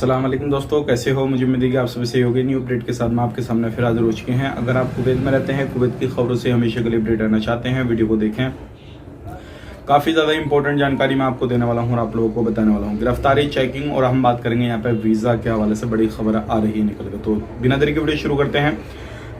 अस्सलाम वालेकुम दोस्तों, कैसे हो? मुझे उम्मीद है कि आप सभी सही होगी। न्यू अपडेट के साथ मैं आपके सामने फिर हाजिर हो चुके हैं। अगर आप कुवैत में रहते हैं, कुवैत की खबरों से हमेशा के लिए अपडेट रहना चाहते हैं, वीडियो को देखें। काफ़ी ज़्यादा इंपॉर्टेंट जानकारी मैं आपको देने वाला हूँ और आप लोगों को बताने वाला हूँ। गिरफ्तारी, चेकिंग और हम बात करेंगे यहाँ पे वीज़ा के हवाले से बड़ी खबर आ रही है निकल कर। तो बिना देरी के वीडियो शुरू करते हैं।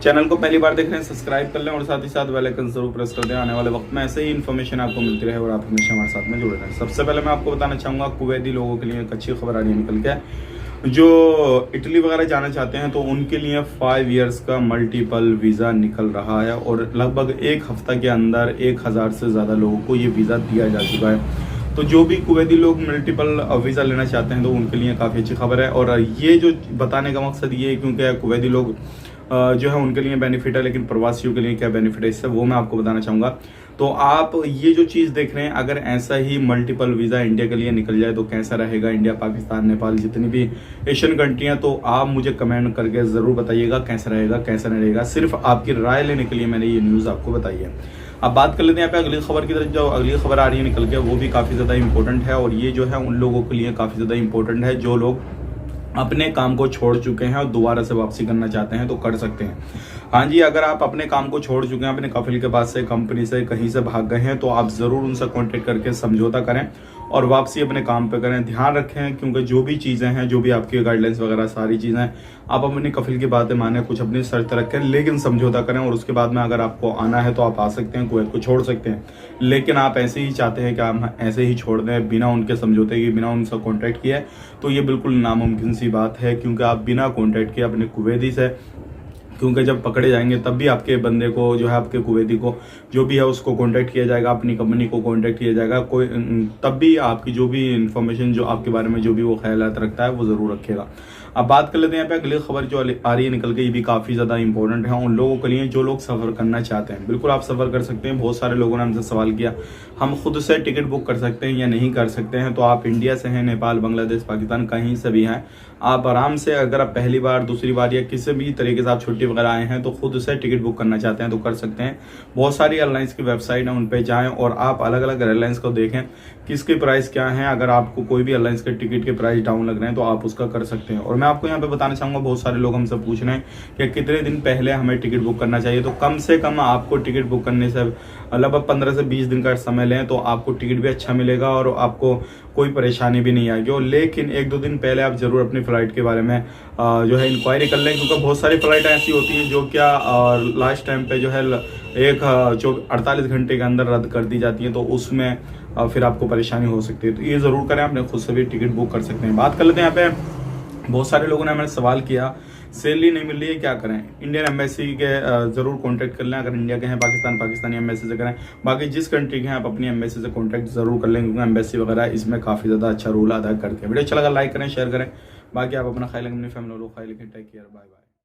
चैनल को पहली बार देख रहे हैं, सब्सक्राइब कर लें और साथ ही साथ बेल आइकन जरूर प्रेस कर दें। आने वाले वक्त में ऐसे ही इन्फॉर्मेशन आपको मिलती रहे और आप हमेशा हमारे साथ में जुड़े रहें। सबसे पहले मैं आपको बताना चाहूँगा, कुवैती लोगों के लिए एक अच्छी खबर आ रही है निकल के। जो इटली वगैरह जाना चाहते हैं तो उनके लिए 5 इयर्स का मल्टीपल वीज़ा निकल रहा है और लगभग एक हफ्ता के अंदर 1000 से ज़्यादा लोगों को ये वीज़ा दिया जा चुका है। तो जो भी कुवैती लोग मल्टीपल वीज़ा लेना चाहते हैं तो उनके लिए काफ़ी अच्छी खबर है। और ये जो बताने का मकसद ये है क्योंकि कुवैती लोग जो है उनके लिए बेनिफिट है, लेकिन प्रवासियों के लिए क्या बेनिफिट है इससे वो मैं आपको बताना चाहूँगा। तो आप ये जो चीज़ देख रहे हैं, अगर ऐसा ही मल्टीपल वीज़ा इंडिया के लिए निकल जाए तो कैसा रहेगा इंडिया, पाकिस्तान, नेपाल, जितनी भी एशियन कंट्रियाँ, तो आप मुझे कमेंट करके ज़रूर बताइएगा कैसा रहेगा कैसा नहीं रहेगा। सिर्फ आपकी राय लेने के लिए मैंने ये न्यूज़ आपको बताई है। अब बात कर लेते हैं यहाँ पे अगली खबर की तरफ। जो अगली खबर आ रही है निकल के वो भी काफ़ी ज़्यादा इंपॉर्टेंट है और ये जो है उन लोगों के लिए काफ़ी ज़्यादा इंपॉर्टेंट है जो लोग अपने काम को छोड़ चुके हैं और दोबारा से वापसी करना चाहते हैं तो कर सकते हैं। हाँ जी, अगर आप अपने काम को छोड़ चुके हैं, अपने कफिल के पास से, कंपनी से, कहीं से भाग गए हैं तो आप ज़रूर उनसे कांटेक्ट करके समझौता करें और वापसी अपने काम पे करें। ध्यान रखें क्योंकि जो भी चीज़ें हैं, जो भी आपकी गाइडलाइंस वगैरह सारी चीज़ें आप अपने कफिल की बातें माने, कुछ अपनी शर्त रखें, लेकिन समझौता करें और उसके बाद में अगर आपको आना है तो आप आ सकते हैं, कुवैत को छोड़ सकते हैं। लेकिन आप ऐसे ही चाहते हैं कि हम ऐसे ही छोड़ दें बिना उनके समझौते के, बिना उनसे कॉन्टैक्ट किए, तो ये बिल्कुल नामुमकिन सी बात है क्योंकि आप बिना कॉन्टैक्ट किए अपने कुवैती से, क्योंकि जब पकड़े जाएंगे तब भी आपके बंदे को जो है, आपके कुवैती को जो भी है उसको कांटेक्ट किया जाएगा, अपनी कंपनी को कांटेक्ट किया जाएगा, कोई तब भी आपकी जो भी इंफॉर्मेशन जो आपके बारे में जो भी वो ख्यालात रखता है वो ज़रूर रखेगा। अब बात कर लेते हैं यहाँ पे अगली खबर जो आ रही है निकल के। ये भी काफ़ी ज़्यादा इंपॉर्टेंट है उन लोगों के लिए जो लोग सफ़र करना चाहते हैं। बिल्कुल आप सफ़र कर सकते हैं। बहुत सारे लोगों ने हमसे सवाल किया हम खुद से टिकट बुक कर सकते हैं या नहीं कर सकते हैं। तो आप इंडिया से हैं, नेपाल, बांग्लादेश, पाकिस्तान, कहीं से भी हैं, आप आराम से, अगर आप पहली बार, दूसरी बार या किसी भी तरीके से आप छुट्टी वगैरह आए हैं तो खुद से टिकट बुक करना चाहते हैं तो कर सकते हैं। बहुत सारी एयरलाइंस की वेबसाइट है, उन पे जाएं और आप अलग अलग एयरलाइंस को देखें किसके प्राइस क्या है। अगर आपको कोई भी एयरलाइंस के टिकट के प्राइस डाउन लग रहे हैं तो आप उसका कर सकते हैं। और मैं आपको यहाँ पे बताना चाहूँगा, बहुत सारे लोग हमसे पूछ रहे हैं कि कितने दिन पहले हमें टिकट बुक करना चाहिए। तो कम से कम आपको टिकट बुक करने से लगभग 15 से 20 दिन का समय लें तो आपको टिकट भी अच्छा मिलेगा और आपको कोई परेशानी भी नहीं आएगी। और लेकिन 1-2 दिन पहले आप ज़रूर अपनी फ़्लाइट के बारे में जो है इंक्वायरी कर लें, क्योंकि बहुत सारी फ़्लाइट ऐसी होती हैं जो क्या लास्ट टाइम पे जो है 48 घंटे के अंदर रद्द कर दी जाती हैं, तो उसमें फिर आपको परेशानी हो सकती है। तो ये ज़रूर करें, अपने खुद से भी टिकट बुक कर सकते हैं। बात कर लेते हैं यहाँ पे। बहुत सारे लोगों ने हमें सवाल किया सैलरी नहीं मिल रही है, क्या करें? इंडियन एम्बेसी के ज़रूर कांटेक्ट कर लें। अगर इंडिया के हैं, पाकिस्तानी एम्बेसी से करें। बाकी जिस कंट्री के हैं आप अपनी एम्बेसी से कांटेक्ट ज़रूर कर लें क्योंकि एम्बेसी वगैरह इसमें काफ़ी ज़्यादा अच्छा रोल अदा करते हैं। वीडियो अच्छा लगा लाइक करें, शेयर करें। बाकी आप अपना ख्याल, अपनी फैमिली लो ख्याल, टेक केयर, बाय बाय।